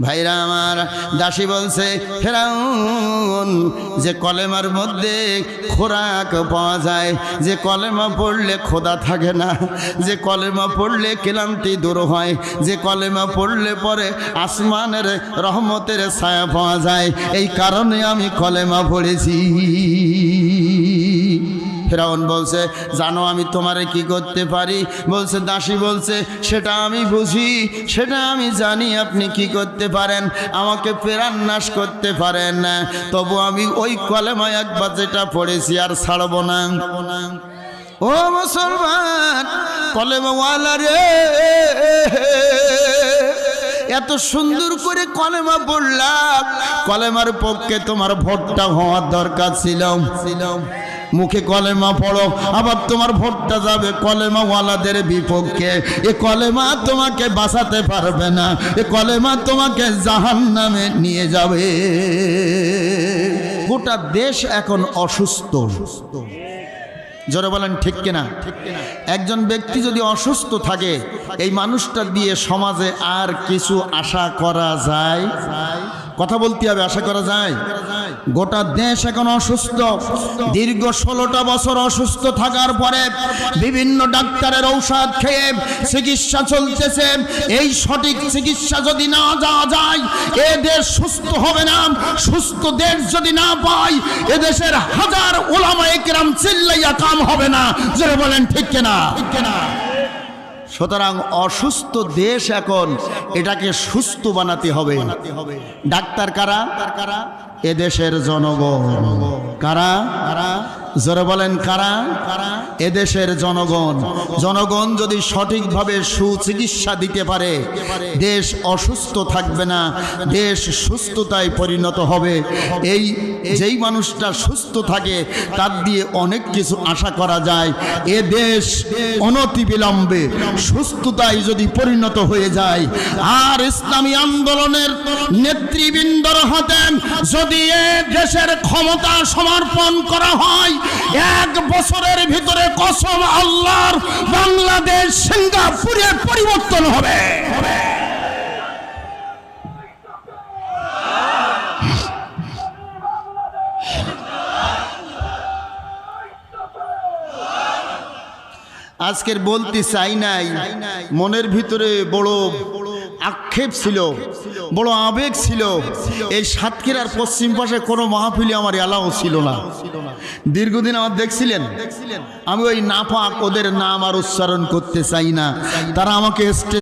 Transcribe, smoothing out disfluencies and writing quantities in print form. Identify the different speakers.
Speaker 1: ভাইরা আমার, দাসী বলছে ফেরাউন যে কলেমার মধ্যে খোরাক পাওয়া যায়, যে কলেমা পড়লে খোদা থাকে না, যে কলেমা পড়লে ক্লান্তি দূর হয়, যে কলেমা পড়লে পরে আসমানের রহমতের ছায়া পাওয়া যায়, এই কারণে আমি কলেমা পড়েছি। ফেরাউন বলছে জানো আমি তোমারে কি করতে পারি? বলছে দাসী বলছে সেটা আমি বুঝি, সেটা আমি জানি আপনি কি করতে পারেন, আমাকে প্রাণ নাশ করতে পারেন না, তবু আমি ওই কলেমা একবার যেটা পড়েছি আর ছাড়ব না। ও মুসলমান কলেমাওয়ালা রে, এত সুন্দর করে কলেমা পড়লাম, কলেমার পক্ষে তোমার ভোটটা হওয়ার দরকার ছিল। মুখে কলেমা পড়ো, আবার তোমার ভোটটা যাবে কলেমাওয়ালাদের বিপক্ষে। এ কলেমা তোমাকে বাঁচাতে পারবে না, এ কলেমা তোমাকে জাহান্নামে নিয়ে যাবে। গোটা দেশ এখন অসুস্থ, জোরে বলেন ঠিক কিনা? একজন ব্যক্তি যদি অসুস্থ থাকে, এই মানুষটা দিয়ে সমাজে আর কিছু আশা করা যায়? কথা বলতে হবে, আশা করা যায়? গোটা দেশ এখন অসুস্থ। দীর্ঘ 16টা বছর অসুস্থ থাকার পরে বিভিন্ন ডাক্তারের ঔষধ খেয়ে চিকিৎসা চলতেছে। এই সঠিক চিকিৎসা যদি না যাওয়া যায়, এ দেশ সুস্থ হবে না। সুস্থ দেশ যদি না পায়, এ দেশের হাজার উলামায়ে কেরাম চিল্লাইয়া কাম হবে না। যারা বলেন ঠিক কিনা? সুতরাং অসুস্থ দেশ এখন, এটাকে সুস্থ বানাতে হবে। ডাক্তার কারা? এদেশের জনগণ। কারা? জোরে বলেন কারা? এদেশের জনগণ। জনগণ যদি সঠিকভাবে সুচিকিৎসা দিতে পারে, দেশ অসুস্থ থাকবে না, দেশ সুস্থতায় পরিণত হবে। এই যেই মানুষটা সুস্থ থাকে তার দিয়ে অনেক কিছু আশা করা যায়। এ দেশ অনতিবিলম্বে সুস্থতায় যদি পরিণত হয়ে যায়, আর ইসলামী আন্দোলনের নেতৃবৃন্দর হাতে যদি এ দেশের ক্ষমতা সমর্পণ করা হয়, 1 বছরের ভিতরে কসম আল্লাহর, বাংলাদেশ সিঙ্গাপুরে পরিবর্তন হবে। আজকের বলতে চাই নাই, মনের ভিতরে বড় আক্ষেপ ছিল, বড় আবেগ ছিল। এই সাতক্ষীরার পশ্চিম পাশে কোনো মাহফিলে আমার এলাও ছিল না। দীর্ঘদিন আমার দেখছিলেন, আমি ওই নাপাক ওদের নাম আর উচ্চারণ করতে চাই না, তারা আমাকে